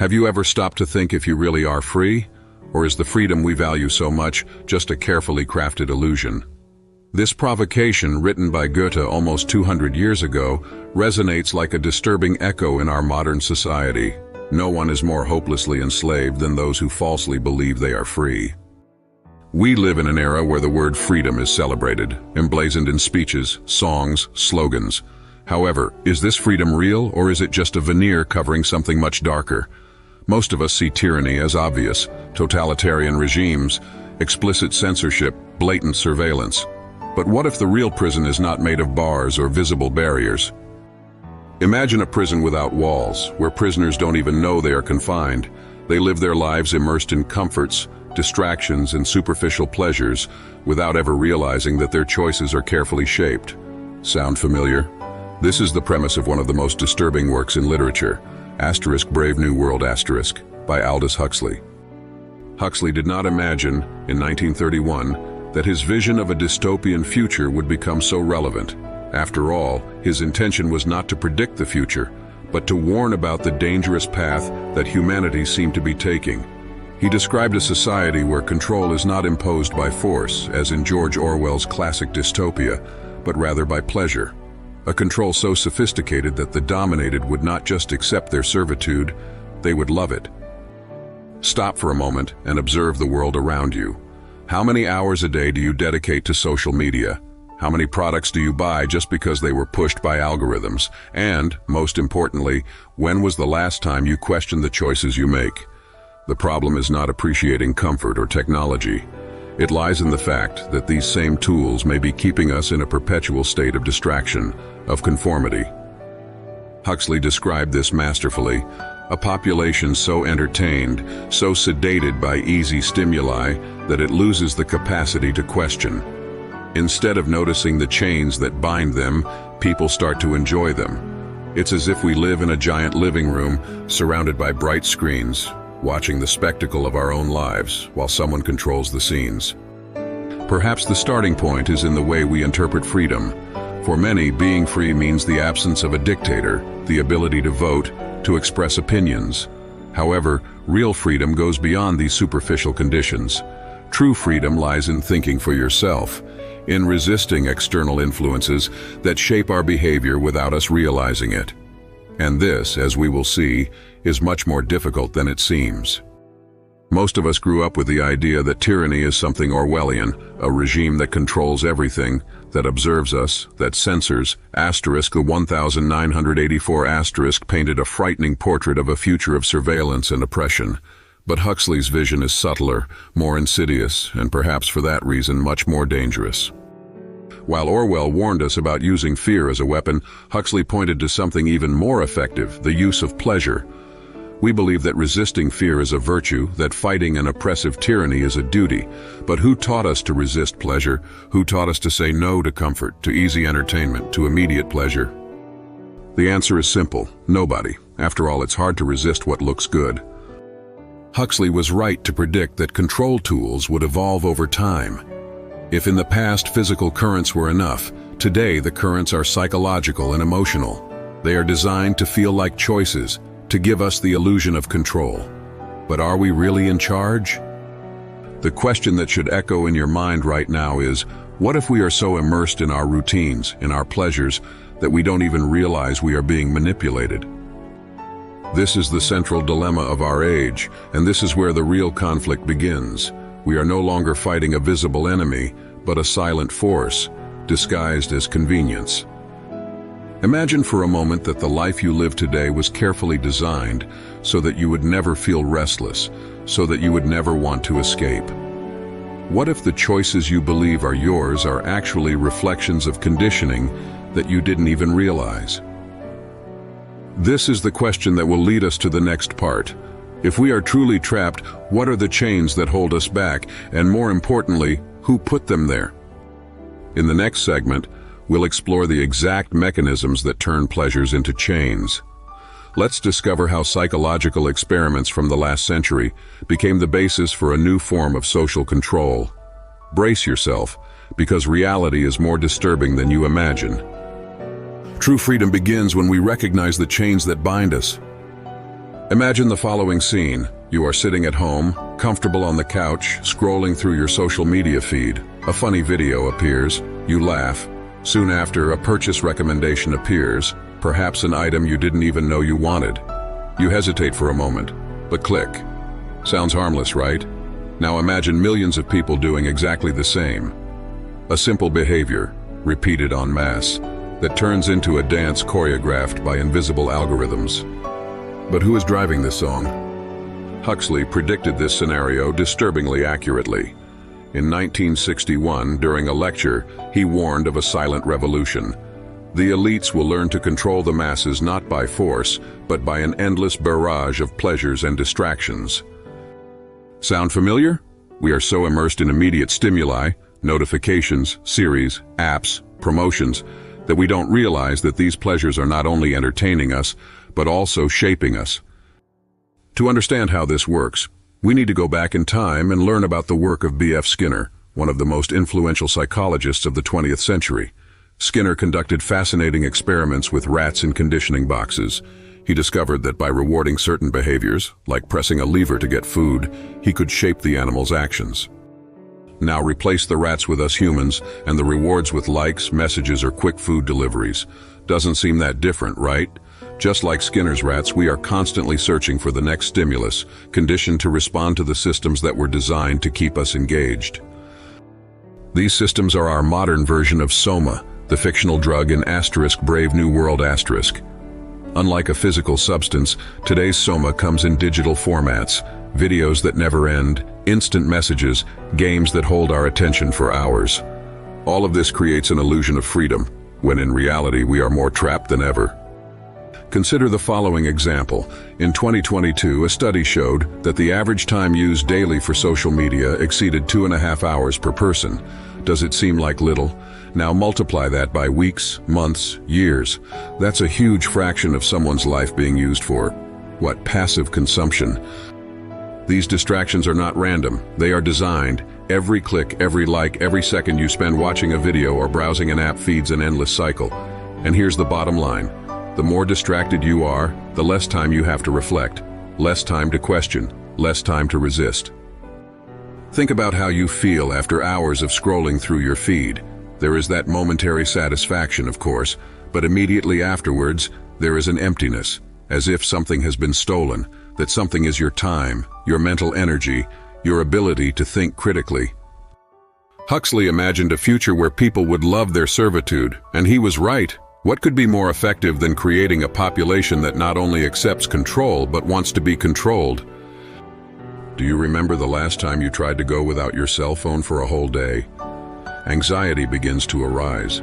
Have you ever stopped to think if you really are free? Or is the freedom we value so much just a carefully crafted illusion? This provocation, written by Goethe almost 200 years ago, resonates like a disturbing echo in our modern society. No one is more hopelessly enslaved than those who falsely believe they are free. We live in an era where the word freedom is celebrated, emblazoned in speeches, songs, slogans. However, is this freedom real, or is it just a veneer covering something much darker? Most of us see tyranny as obvious: totalitarian regimes, explicit censorship, blatant surveillance. But what if the real prison is not made of bars or visible barriers? Imagine a prison without walls, where prisoners don't even know they are confined. They live their lives immersed in comforts, distractions, and superficial pleasures, without ever realizing that their choices are carefully shaped. Sound familiar? This is the premise of one of the most disturbing works in literature, Brave New World by Aldous Huxley. Huxley did not imagine, in 1931, that his vision of a dystopian future would become so relevant. After all, his intention was not to predict the future, but to warn about the dangerous path that humanity seemed to be taking. He described a society where control is not imposed by force, as in George Orwell's classic dystopia, but rather by pleasure. A control so sophisticated that the dominated would not just accept their servitude, they would love it. Stop for a moment and observe the world around you. How many hours a day do you dedicate to social media? How many products do you buy just because they were pushed by algorithms? And, most importantly, when was the last time you questioned the choices you make? The problem is not appreciating comfort or technology. It lies in the fact that these same tools may be keeping us in a perpetual state of distraction, of conformity. Huxley described this masterfully: a population so entertained, so sedated by easy stimuli, that it loses the capacity to question. Instead of noticing the chains that bind them, people start to enjoy them. It's as if we live in a giant living room, surrounded by bright screens, watching the spectacle of our own lives while someone controls the scenes. Perhaps the starting point is in the way we interpret freedom. For many, being free means the absence of a dictator, the ability to vote, to express opinions. However, real freedom goes beyond these superficial conditions. True freedom lies in thinking for yourself, in resisting external influences that shape our behavior without us realizing it. And this, as we will see, is much more difficult than it seems. Most of us grew up with the idea that tyranny is something Orwellian, a regime that controls everything, that observes us, that censors. The 1984 painted a frightening portrait of a future of surveillance and oppression. But Huxley's vision is subtler, more insidious, and perhaps for that reason much more dangerous. While Orwell warned us about using fear as a weapon, Huxley pointed to something even more effective: the use of pleasure. We believe that resisting fear is a virtue, that fighting an oppressive tyranny is a duty. But who taught us to resist pleasure? Who taught us to say no to comfort, to easy entertainment, to immediate pleasure? The answer is simple: nobody. After all, it's hard to resist what looks good. Huxley was right to predict that control tools would evolve over time. If in the past physical currents were enough, today the currents are psychological and emotional. They are designed to feel like choices, to give us the illusion of control. But are we really in charge? The question that should echo in your mind right now is, what if we are so immersed in our routines, in our pleasures, that we don't even realize we are being manipulated? This is the central dilemma of our age, and this is where the real conflict begins. We are no longer fighting a visible enemy, but a silent force, disguised as convenience. Imagine for a moment that the life you live today was carefully designed so that you would never feel restless, so that you would never want to escape. What if the choices you believe are yours are actually reflections of conditioning that you didn't even realize? This is the question that will lead us to the next part. If we are truly trapped, what are the chains that hold us back? And more importantly, who put them there? In the next segment, we'll explore the exact mechanisms that turn pleasures into chains. Let's discover how psychological experiments from the last century became the basis for a new form of social control. Brace yourself, because reality is more disturbing than you imagine. True freedom begins when we recognize the chains that bind us. Imagine the following scene. You are sitting at home, comfortable on the couch, scrolling through your social media feed. A funny video appears. You laugh. Soon after, a purchase recommendation appears, perhaps an item you didn't even know you wanted. You hesitate for a moment, but click. Sounds harmless, right? Now imagine millions of people doing exactly the same. A simple behavior, repeated en masse, that turns into a dance choreographed by invisible algorithms. But who is driving this song? Huxley predicted this scenario disturbingly accurately. In 1961, during a lecture, he warned of a silent revolution. The elites will learn to control the masses not by force, but by an endless barrage of pleasures and distractions. Sound familiar? We are so immersed in immediate stimuli, notifications, series, apps, promotions, that we don't realize that these pleasures are not only entertaining us, but also shaping us. To understand how this works, we need to go back in time and learn about the work of B.F. Skinner, one of the most influential psychologists of the 20th century. Skinner conducted fascinating experiments with rats in conditioning boxes. He discovered that by rewarding certain behaviors, like pressing a lever to get food, he could shape the animal's actions. Now replace the rats with us humans, and the rewards with likes, messages, or quick food deliveries. Doesn't seem that different, right? Just like Skinner's rats, we are constantly searching for the next stimulus, conditioned to respond to the systems that were designed to keep us engaged. These systems are our modern version of Soma, the fictional drug in Brave New World *. Unlike a physical substance, today's Soma comes in digital formats, videos that never end, instant messages, games that hold our attention for hours. All of this creates an illusion of freedom, when in reality we are more trapped than ever. Consider the following example. In 2022, a study showed that the average time used daily for social media exceeded 2.5 hours per person. Does it seem like little? Now multiply that by weeks, months, years. That's a huge fraction of someone's life being used for, what, passive consumption. These distractions are not random. They are designed. Every click, every like, every second you spend watching a video or browsing an app feeds an endless cycle. And here's the bottom line. The more distracted you are, the less time you have to reflect, less time to question, less time to resist. Think about how you feel after hours of scrolling through your feed. There is that momentary satisfaction, of course, but immediately afterwards, there is an emptiness, as if something has been stolen, that something is your time, your mental energy, your ability to think critically. Huxley imagined a future where people would love their servitude, and he was right. What could be more effective than creating a population that not only accepts control, but wants to be controlled? Do you remember the last time you tried to go without your cell phone for a whole day? Anxiety begins to arise,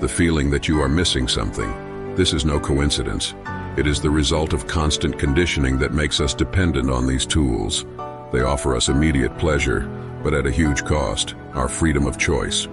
the feeling that you are missing something. This is no coincidence. It is the result of constant conditioning that makes us dependent on these tools. They offer us immediate pleasure, but at a huge cost, our freedom of choice.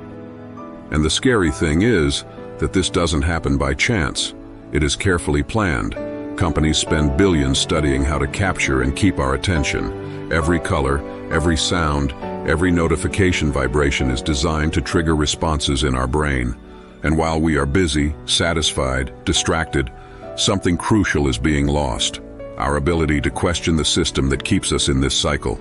And the scary thing is that this doesn't happen by chance. It is carefully planned. Companies spend billions studying how to capture and keep our attention. Every color, every sound, every notification vibration is designed to trigger responses in our brain. And while we are busy, satisfied, distracted, something crucial is being lost: our ability to question the system that keeps us in this cycle.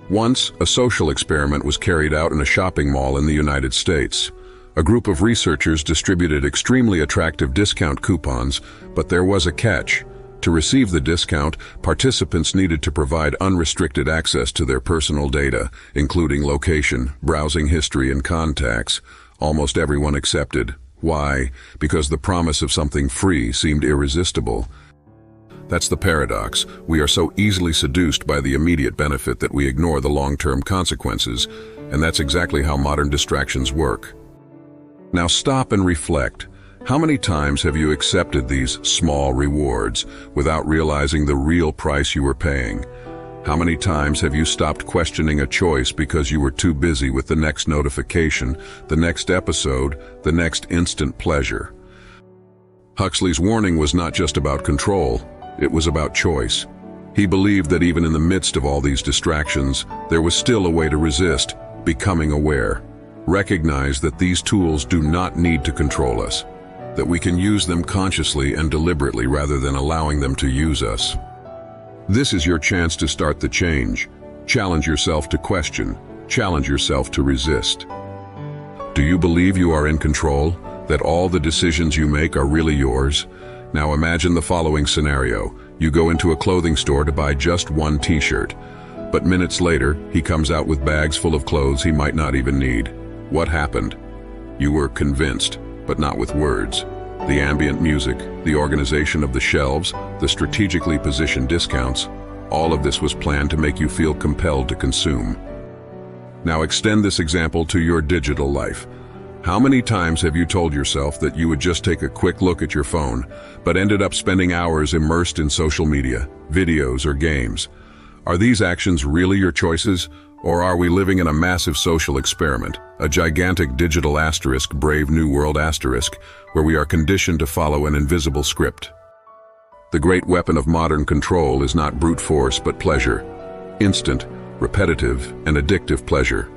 Once, a social experiment was carried out in a shopping mall in the United States. A group of researchers distributed extremely attractive discount coupons, but there was a catch. To receive the discount, participants needed to provide unrestricted access to their personal data, including location, browsing history, and contacts. Almost everyone accepted. Why? Because the promise of something free seemed irresistible. That's the paradox. We are so easily seduced by the immediate benefit that we ignore the long-term consequences, and that's exactly how modern distractions work. Now stop and reflect. How many times have you accepted these small rewards without realizing the real price you were paying? How many times have you stopped questioning a choice because you were too busy with the next notification, the next episode, the next instant pleasure? Huxley's warning was not just about control, it was about choice. He believed that even in the midst of all these distractions, there was still a way to resist, becoming aware. Recognize that these tools do not need to control us, that we can use them consciously and deliberately rather than allowing them to use us. This is your chance to start the change. Challenge yourself to question. Challenge yourself to resist. Do you believe you are in control? That all the decisions you make are really yours? Now imagine the following scenario. You go into a clothing store to buy just one t-shirt, but minutes later, he comes out with bags full of clothes he might not even need. What happened? You were convinced, but not with words. The ambient music, the organization of the shelves, the strategically positioned discounts, all of this was planned to make you feel compelled to consume. Now extend this example to your digital life. How many times have you told yourself that you would just take a quick look at your phone, but ended up spending hours immersed in social media, videos, or games? Are these actions really your choices, or are we living in a massive social experiment, a gigantic digital asterisk, brave new world asterisk, where we are conditioned to follow an invisible script? The great weapon of modern control is not brute force but pleasure. Instant, repetitive, and addictive pleasure.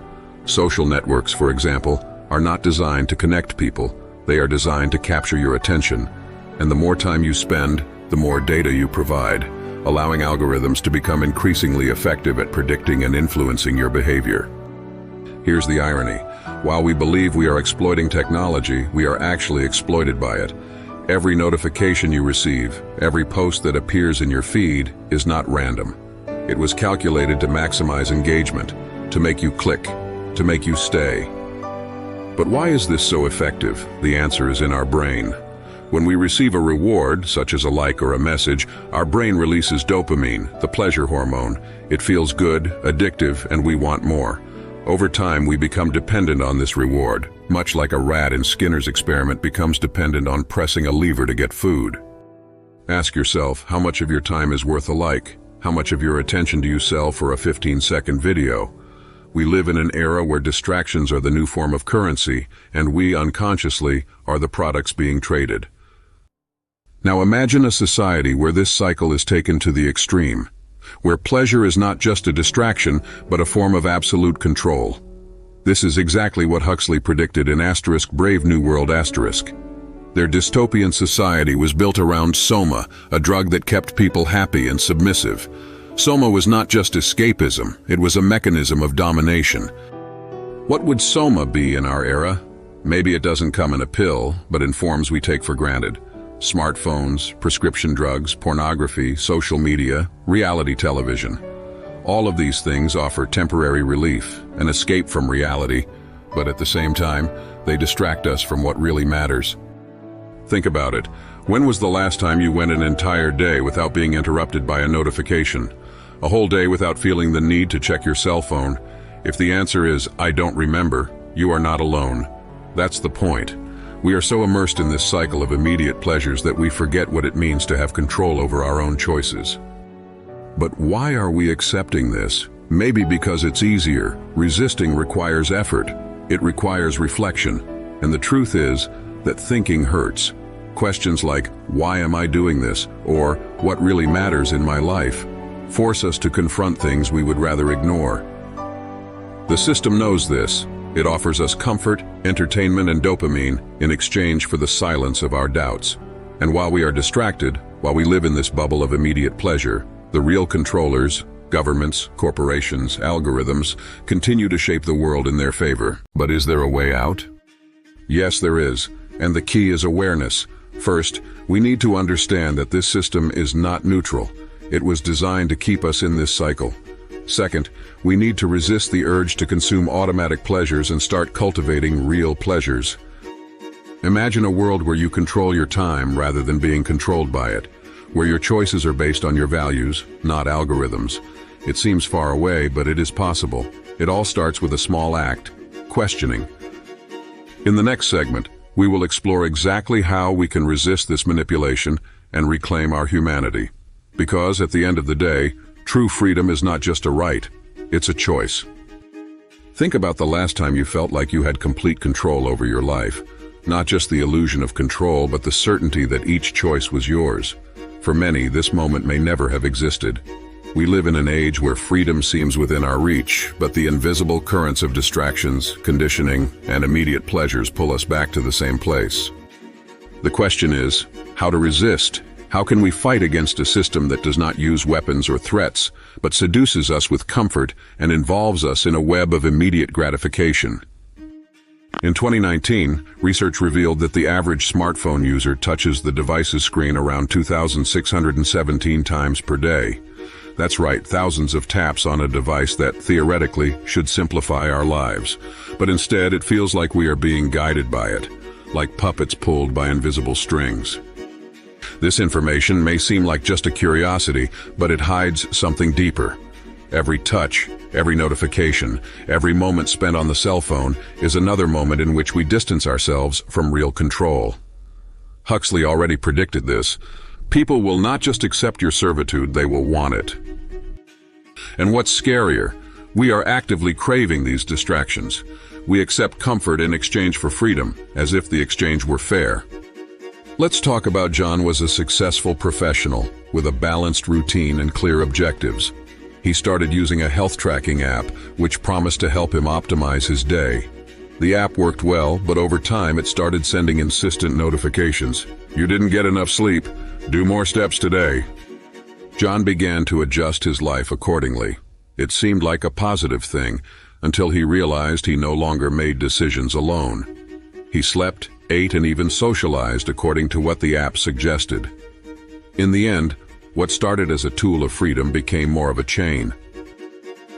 Social networks, for example, are not designed to connect people. They are designed to capture your attention. And the more time you spend, the more data you provide, allowing algorithms to become increasingly effective at predicting and influencing your behavior. Here's the irony. While we believe we are exploiting technology, we are actually exploited by it. Every notification you receive, every post that appears in your feed is not random. It was calculated to maximize engagement, to make you click, to make you stay. But why is this so effective? The answer is in our brain. When we receive a reward, such as a like or a message, our brain releases dopamine, the pleasure hormone. It feels good, addictive, and we want more. Over time, we become dependent on this reward, much like a rat in Skinner's experiment becomes dependent on pressing a lever to get food. Ask yourself, how much of your time is worth a like? How much of your attention do you sell for a 15-second video? We live in an era where distractions are the new form of currency, and we, unconsciously, are the products being traded. Now imagine a society where this cycle is taken to the extreme, where pleasure is not just a distraction, but a form of absolute control. This is exactly what Huxley predicted in Brave New World asterisk. Their dystopian society was built around soma, a drug that kept people happy and submissive. Soma was not just escapism, it was a mechanism of domination. What would soma be in our era? Maybe it doesn't come in a pill, but in forms we take for granted. Smartphones, prescription drugs, pornography, social media, reality television. All of these things offer temporary relief, an escape from reality, but at the same time, they distract us from what really matters. Think about it. When was the last time you went an entire day without being interrupted by a notification? A whole day without feeling the need to check your cell phone? If the answer is, I don't remember, you are not alone. That's the point. We are so immersed in this cycle of immediate pleasures that we forget what it means to have control over our own choices. But why are we accepting this? Maybe because it's easier. Resisting requires effort. It requires reflection. And the truth is that thinking hurts. Questions like, why am I doing this? Or, what really matters in my life? Force us to confront things we would rather ignore. The system knows this. It offers us comfort, entertainment, and dopamine in exchange for the silence of our doubts. And while we are distracted, while we live in this bubble of immediate pleasure, the real controllers, governments, corporations, algorithms, continue to shape the world in their favor. But is there a way out? Yes, there is. And the key is awareness. First, we need to understand that this system is not neutral. It was designed to keep us in this cycle. Second, we need to resist the urge to consume automatic pleasures and start cultivating real pleasures. Imagine a world where you control your time rather than being controlled by it, where your choices are based on your values, not algorithms. It seems far away, but it is possible. It all starts with a small act, questioning. In the next segment, we will explore exactly how we can resist this manipulation and reclaim our humanity. Because at the end of the day, true freedom is not just a right, it's a choice. Think about the last time you felt like you had complete control over your life. Not just the illusion of control, but the certainty that each choice was yours. For many, this moment may never have existed. We live in an age where freedom seems within our reach, but the invisible currents of distractions, conditioning, and immediate pleasures pull us back to the same place. The question is, how to resist, How can we fight against a system that does not use weapons or threats, but seduces us with comfort and involves us in a web of immediate gratification? In 2019, research revealed that the average smartphone user touches the device's screen around 2,617 times per day. That's right, thousands of taps on a device that, theoretically, should simplify our lives. But instead, it feels like we are being guided by it, like puppets pulled by invisible strings. This information may seem like just a curiosity, but it hides something deeper. Every touch, every notification, every moment spent on the cell phone is another moment in which we distance ourselves from real control. Huxley already predicted this. People will not just accept your servitude, they will want it. And what's scarier, we are actively craving these distractions. We accept comfort in exchange for freedom, as if the exchange were fair. Let's talk about John was a successful professional with a balanced routine and clear objectives. He started using a health tracking app, which promised to help him optimize his day. The app worked well, but over time it started sending insistent notifications. You didn't get enough sleep. Do more steps today. John began to adjust his life accordingly. It seemed like a positive thing, until he realized he no longer made decisions alone. He slept, ate, and even socialized according to what the app suggested. In the end, what started as a tool of freedom became more of a chain.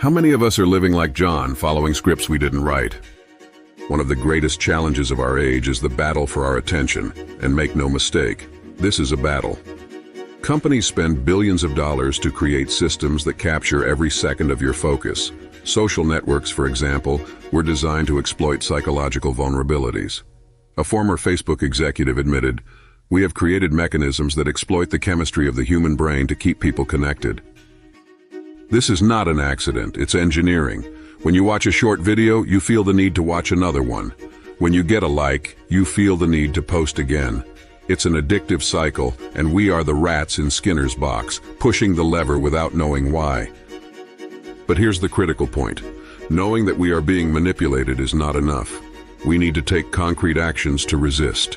How many of us are living like John, following scripts we didn't write? One of the greatest challenges of our age is the battle for our attention, and make no mistake, this is a battle. Companies spend billions of dollars to create systems that capture every second of your focus. Social networks, for example, were designed to exploit psychological vulnerabilities. A former Facebook executive admitted, "We have created mechanisms that exploit the chemistry of the human brain to keep people connected." This is not an accident, it's engineering. When you watch a short video, you feel the need to watch another one. When you get a like, you feel the need to post again. It's an addictive cycle, and we are the rats in Skinner's box, pushing the lever without knowing why. But here's the critical point. Knowing that we are being manipulated is not enough. We need to take concrete actions to resist.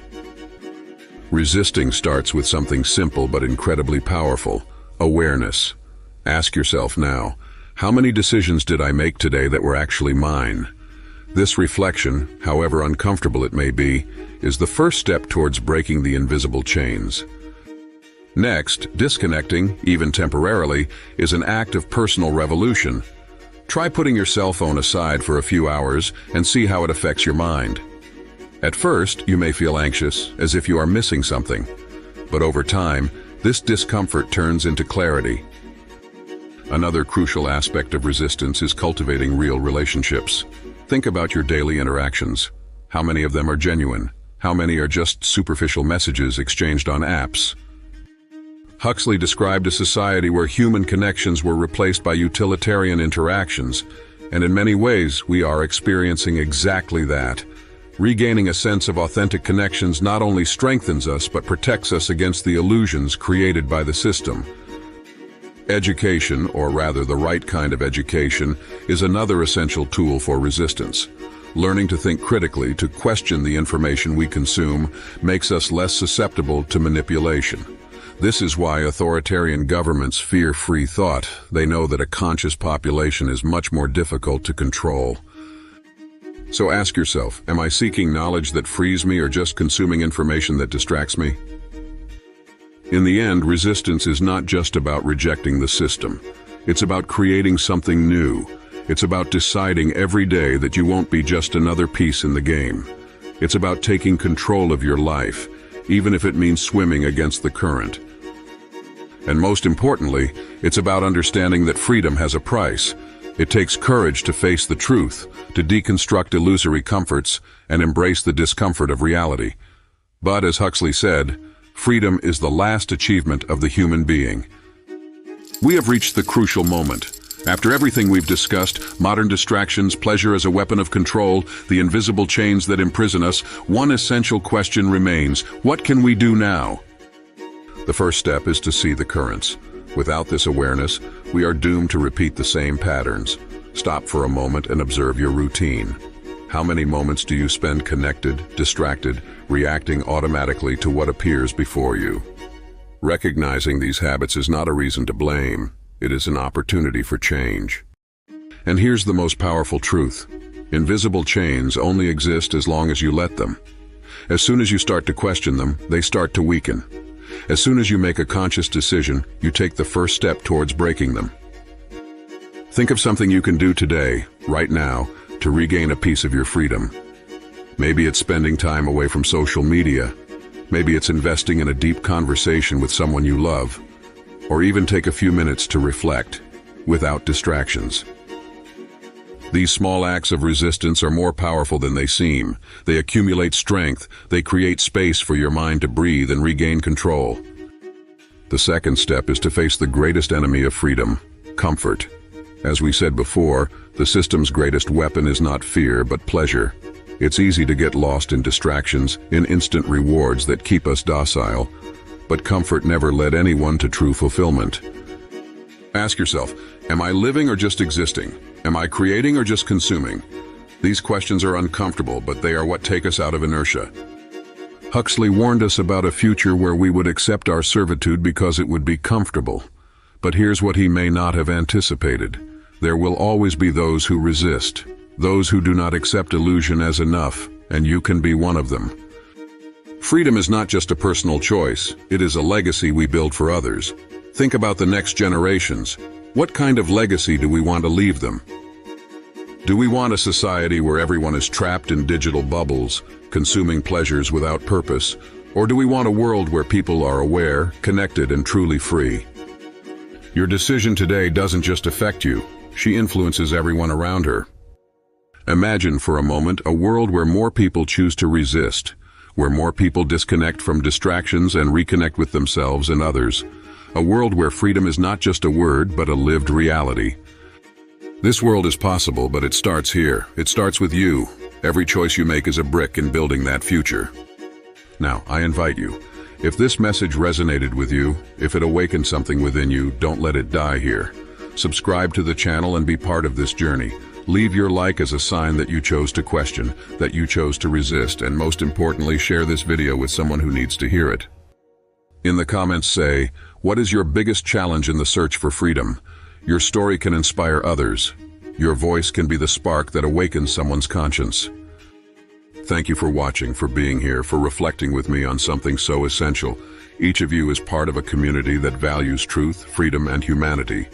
Resisting starts with something simple but incredibly powerful: awareness. Ask yourself now, how many decisions did I make today that were actually mine? This reflection, however uncomfortable it may be, is the first step towards breaking the invisible chains. Next, disconnecting, even temporarily, is an act of personal revolution. Try putting your cell phone aside for a few hours and see how it affects your mind. At first, you may feel anxious, as if you are missing something. But over time, this discomfort turns into clarity. Another crucial aspect of resistance is cultivating real relationships. Think about your daily interactions. How many of them are genuine? How many are just superficial messages exchanged on apps? Huxley described a society where human connections were replaced by utilitarian interactions, and in many ways we are experiencing exactly that. Regaining a sense of authentic connections not only strengthens us but protects us against the illusions created by the system. Education, or rather the right kind of education, is another essential tool for resistance. Learning to think critically, to question the information we consume, makes us less susceptible to manipulation. This is why authoritarian governments fear free thought. They know that a conscious population is much more difficult to control. So ask yourself, am I seeking knowledge that frees me or just consuming information that distracts me? In the end, resistance is not just about rejecting the system. It's about creating something new. It's about deciding every day that you won't be just another piece in the game. It's about taking control of your life, even if it means swimming against the current. And most importantly, it's about understanding that freedom has a price. It takes courage to face the truth, to deconstruct illusory comforts, and embrace the discomfort of reality. But as Huxley said, freedom is the last achievement of the human being. We have reached the crucial moment. After everything we've discussed, modern distractions, pleasure as a weapon of control, the invisible chains that imprison us, one essential question remains: what can we do now? The first step is to see the currents. Without this awareness, we are doomed to repeat the same patterns. Stop for a moment and observe your routine. How many moments do you spend connected, distracted, reacting automatically to what appears before you? Recognizing these habits is not a reason to blame. It is an opportunity for change. And here's the most powerful truth. Invisible chains only exist as long as you let them. As soon as you start to question them, they start to weaken. As soon as you make a conscious decision, you take the first step towards breaking them. Think of something you can do today, right now, to regain a piece of your freedom. Maybe it's spending time away from social media. Maybe it's investing in a deep conversation with someone you love. Or even take a few minutes to reflect, without distractions. These small acts of resistance are more powerful than they seem. They accumulate strength. They create space for your mind to breathe and regain control. The second step is to face the greatest enemy of freedom, comfort. As we said before, the system's greatest weapon is not fear, but pleasure. It's easy to get lost in distractions, in instant rewards that keep us docile. But comfort never led anyone to true fulfillment. Ask yourself, am I living or just existing? Am I creating or just consuming? These questions are uncomfortable, but they are what take us out of inertia. Huxley warned us about a future where we would accept our servitude because it would be comfortable. But here's what he may not have anticipated. There will always be those who resist, those who do not accept illusion as enough, and you can be one of them. Freedom is not just a personal choice, it is a legacy we build for others. Think about the next generations. What kind of legacy do we want to leave them? Do we want a society where everyone is trapped in digital bubbles, consuming pleasures without purpose? Or do we want a world where people are aware, connected, and truly free? Your decision today doesn't just affect you, she influences everyone around her. Imagine for a moment a world where more people choose to resist, where more people disconnect from distractions and reconnect with themselves and others. A world where freedom is not just a word, but a lived reality. This world is possible, but it starts here. It starts with you. Every choice you make is a brick in building that future. Now, I invite you. If this message resonated with you, if it awakened something within you, don't let it die here. Subscribe to the channel and be part of this journey. Leave your like as a sign that you chose to question, that you chose to resist, and most importantly, share this video with someone who needs to hear it. In the comments say, what is your biggest challenge in the search for freedom? Your story can inspire others. Your voice can be the spark that awakens someone's conscience. Thank you for watching, for being here, for reflecting with me on something so essential. Each of you is part of a community that values truth, freedom, and humanity.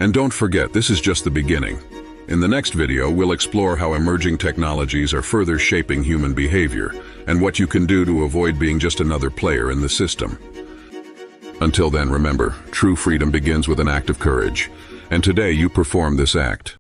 And don't forget, this is just the beginning. In the next video, we'll explore how emerging technologies are further shaping human behavior, and what you can do to avoid being just another player in the system. Until then, remember, true freedom begins with an act of courage, and today you perform this act.